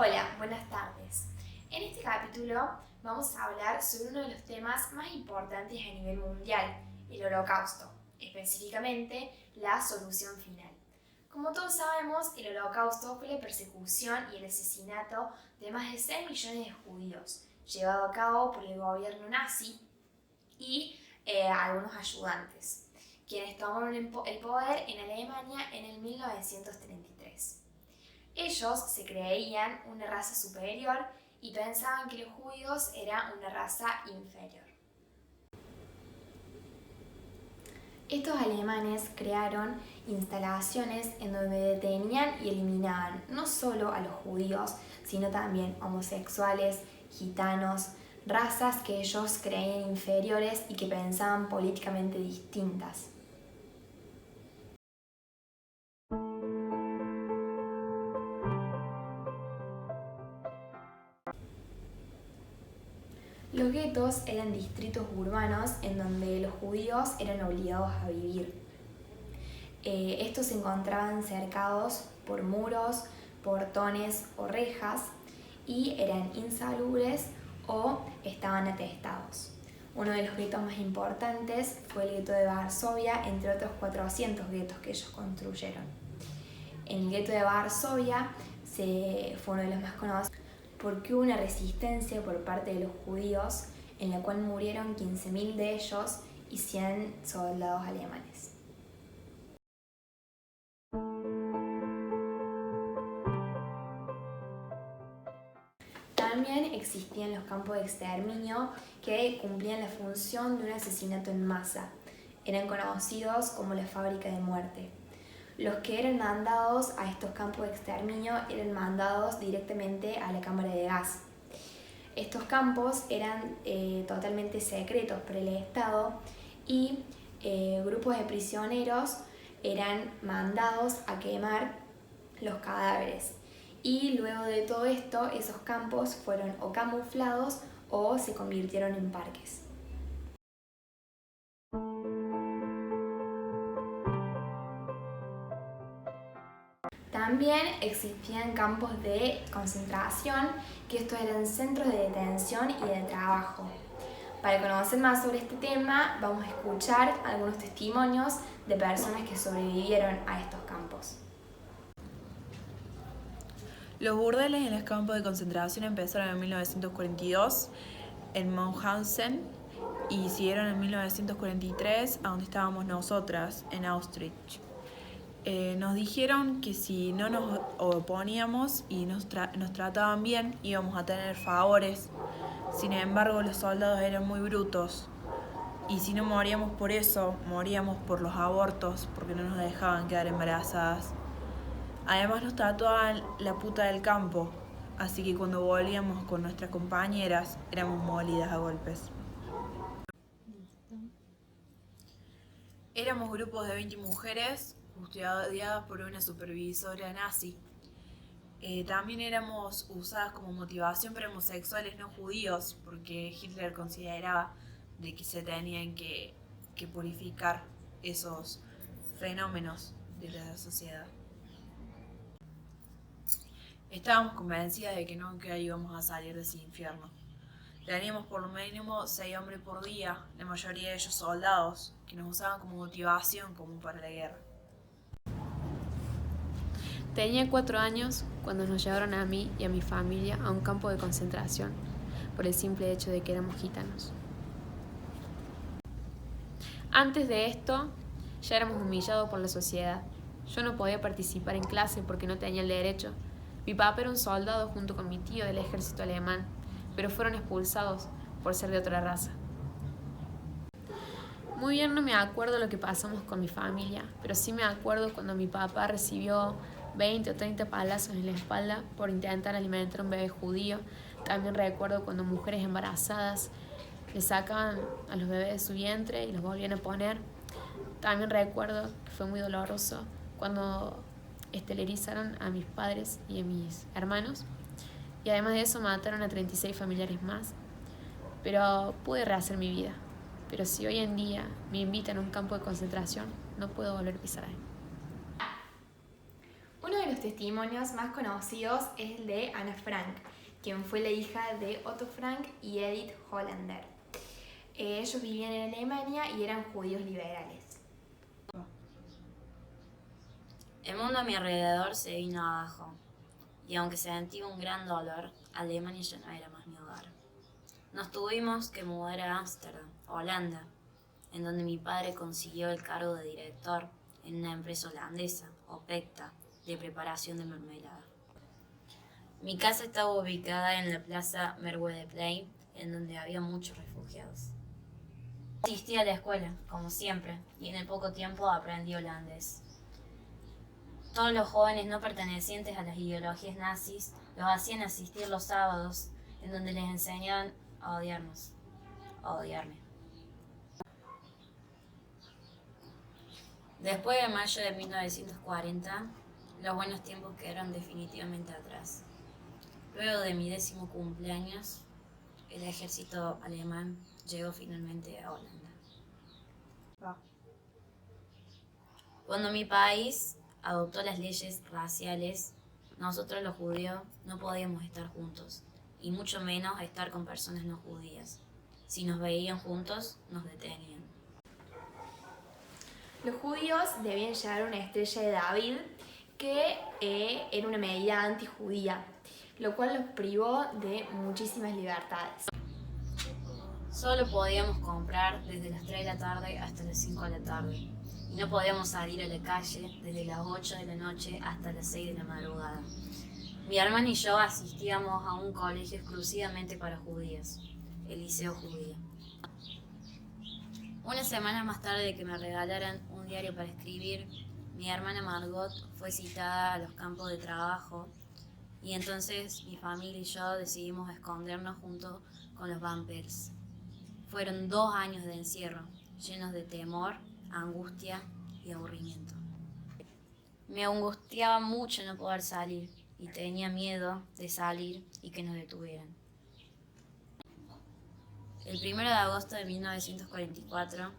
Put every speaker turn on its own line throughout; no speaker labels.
Hola, buenas tardes. En este capítulo vamos a hablar sobre uno de los temas más importantes a nivel mundial, el Holocausto, específicamente la solución final. Como todos sabemos, el Holocausto fue la persecución y el asesinato de más de 6 millones de judíos, llevado a cabo por el gobierno nazi y algunos ayudantes, quienes tomaron el poder en Alemania en el 1933. Ellos se creían una raza superior y pensaban que los judíos eran una raza inferior. Estos alemanes crearon instalaciones en donde detenían y eliminaban no solo a los judíos, sino también homosexuales, gitanos, razas que ellos creían inferiores y que pensaban políticamente distintas. Los guetos eran distritos urbanos en donde los judíos eran obligados a vivir. Estos se encontraban cercados por muros, portones o rejas y eran insalubres o estaban atestados. Uno de los guetos más importantes fue el gueto de Varsovia, entre otros 400 guetos que ellos construyeron. En el gueto de Varsovia fue uno de los más conocidos porque hubo una resistencia por parte de los judíos en la cual murieron 15.000 de ellos y 100 soldados alemanes. También existían los campos de exterminio que cumplían la función de un asesinato en masa. Eran conocidos como la fábrica de muerte. Los que eran mandados a estos campos de exterminio eran mandados directamente a la cámara de gas. Estos campos eran totalmente secretos para el Estado y grupos de prisioneros eran mandados a quemar los cadáveres. Y luego de todo esto, esos campos fueron o camuflados o se convirtieron en parques. También existían campos de concentración, que estos eran centros de detención y de trabajo. Para conocer más sobre este tema, vamos a escuchar algunos testimonios de personas que sobrevivieron a estos campos.
Los burdeles en los campos de concentración empezaron en 1942 en Mauthausen y siguieron en 1943 a donde estábamos nosotras, en Auschwitz. Nos dijeron que si no nos oponíamos y nos trataban bien, íbamos a tener favores. Sin embargo, los soldados eran muy brutos. Y si no moríamos por eso, moríamos por los abortos, porque no nos dejaban quedar embarazadas. Además nos tatuaban la puta del campo, así que cuando volvíamos con nuestras compañeras, éramos molidas a golpes. Éramos grupos de 20 mujeres, custodiadas por una supervisora nazi. También éramos usadas como motivación para homosexuales no judíos, porque Hitler consideraba de que se tenían que purificar esos fenómenos de la sociedad. Estábamos convencidas de que nunca íbamos a salir de ese infierno. Teníamos por lo mínimo 6 hombres por día, la mayoría de ellos soldados, que nos usaban como motivación como para la guerra.
Tenía 4 años cuando nos llevaron a mí y a mi familia a un campo de concentración, por el simple hecho de que éramos gitanos. Antes de esto, ya éramos humillados por la sociedad. Yo no podía participar en clase porque no tenía el derecho. Mi papá era un soldado junto con mi tío del ejército alemán, pero fueron expulsados por ser de otra raza. Muy bien no me acuerdo lo que pasamos con mi familia, pero sí me acuerdo cuando mi papá recibió 20 o 30 palazos en la espalda por intentar alimentar a un bebé judío. También recuerdo cuando mujeres embarazadas le sacaban a los bebés de su vientre y los volvían a poner. También recuerdo que fue muy doloroso cuando esterilizaron a mis padres y a mis hermanos. Y además de eso mataron a 36 familiares más. Pero pude rehacer mi vida. Pero si hoy en día me invitan a un campo de concentración, no puedo volver a pisar ahí.
Uno de los testimonios más conocidos es el de Ana Frank, quien fue la hija de Otto Frank y Edith Hollander. Ellos vivían en Alemania y eran judíos liberales.
El mundo a mi alrededor se vino abajo, y aunque sentí un gran dolor, Alemania ya no era más mi hogar. Nos tuvimos que mudar a Ámsterdam, Holanda, en donde mi padre consiguió el cargo de director en una empresa holandesa, Opekta, de preparación de mermelada. Mi casa estaba ubicada en la plaza Merwedeplein, en donde había muchos refugiados. Asistí a la escuela, como siempre, y en el poco tiempo aprendí holandés. Todos los jóvenes no pertenecientes a las ideologías nazis los hacían asistir los sábados, en donde les enseñaban a odiarnos, a odiarme. Después de mayo de 1940, los buenos tiempos quedaron definitivamente atrás. Luego de mi 10º cumpleaños, el ejército alemán llegó finalmente a Holanda. Cuando mi país adoptó las leyes raciales, nosotros los judíos no podíamos estar juntos, y mucho menos estar con personas no judías. Si nos veían juntos, nos detenían.
Los judíos debían llevar una estrella de David, que era una medida antijudía, lo cual los privó de muchísimas libertades.
Solo podíamos comprar desde las 3 de la tarde hasta las 5 de la tarde, y no podíamos salir a la calle desde las 8 de la noche hasta las 6 de la madrugada. Mi hermana y yo asistíamos a un colegio exclusivamente para judías, el Liceo Judío. Una semana más tarde de que me regalaran un diario para escribir, mi hermana Margot fue citada a los campos de trabajo, y entonces mi familia y yo decidimos escondernos junto con los vampers. Fueron 2 años de encierro, llenos de temor, angustia y aburrimiento. Me angustiaba mucho no poder salir y tenía miedo de salir y que nos detuvieran. El 1 de agosto de 1944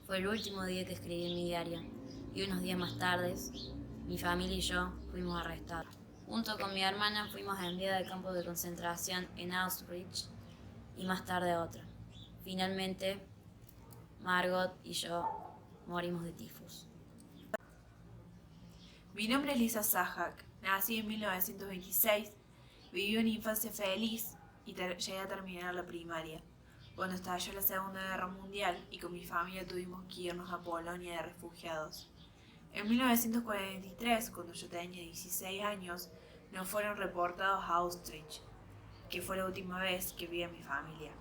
fue el último día que escribí en mi diario, y unos días más tarde mi familia y yo fuimos arrestados. Junto con mi hermana fuimos enviados al campo de concentración en Auschwitz y más tarde a otro. Finalmente, Margot y yo morimos de tifus.
Mi nombre es Lisa Sahak, nací en 1926, viví una infancia feliz y llegué a terminar la primaria. Cuando estalló la Segunda Guerra Mundial y con mi familia tuvimos que irnos a Polonia de refugiados. En 1943, cuando yo tenía 16 años, nos fueron reportados a Auschwitz, que fue la última vez que vi a mi familia.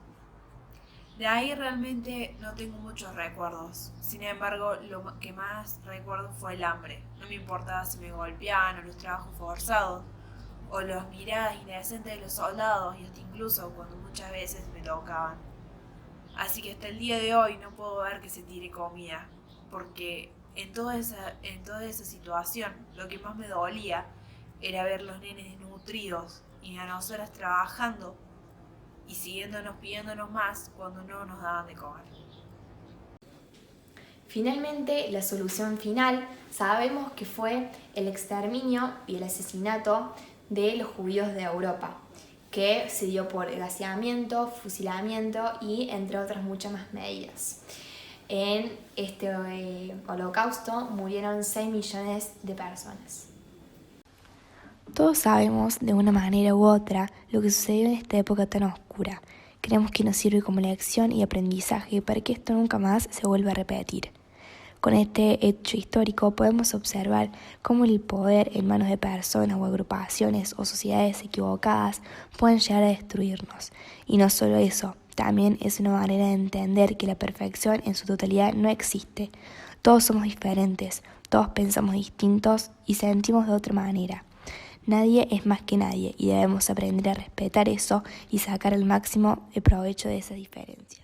De ahí realmente no tengo muchos recuerdos. Sin embargo, lo que más recuerdo fue el hambre. No me importaba si me golpeaban o los trabajos forzados, o las miradas indecentes de los soldados, y hasta incluso cuando muchas veces me tocaban. Así que hasta el día de hoy no puedo ver que se tire comida, porque en toda esa situación lo que más me dolía era ver los nenes desnutridos y a nosotras trabajando y siguiéndonos pidiéndonos más cuando no nos daban de comer.
Finalmente, la solución final sabemos que fue el exterminio y el asesinato de los judíos de Europa, que se dio por gaseamiento, fusilamiento y entre otras muchas más medidas. En este holocausto murieron 6 millones de personas. Todos sabemos de una manera u otra lo que sucedió en esta época tan oscura. Creemos que nos sirve como lección y aprendizaje para que esto nunca más se vuelva a repetir. Con este hecho histórico podemos observar cómo el poder en manos de personas o agrupaciones o sociedades equivocadas pueden llegar a destruirnos. Y no solo eso, también es una manera de entender que la perfección en su totalidad no existe. Todos somos diferentes, todos pensamos distintos y sentimos de otra manera. Nadie es más que nadie y debemos aprender a respetar eso y sacar el máximo de provecho de esa diferencia.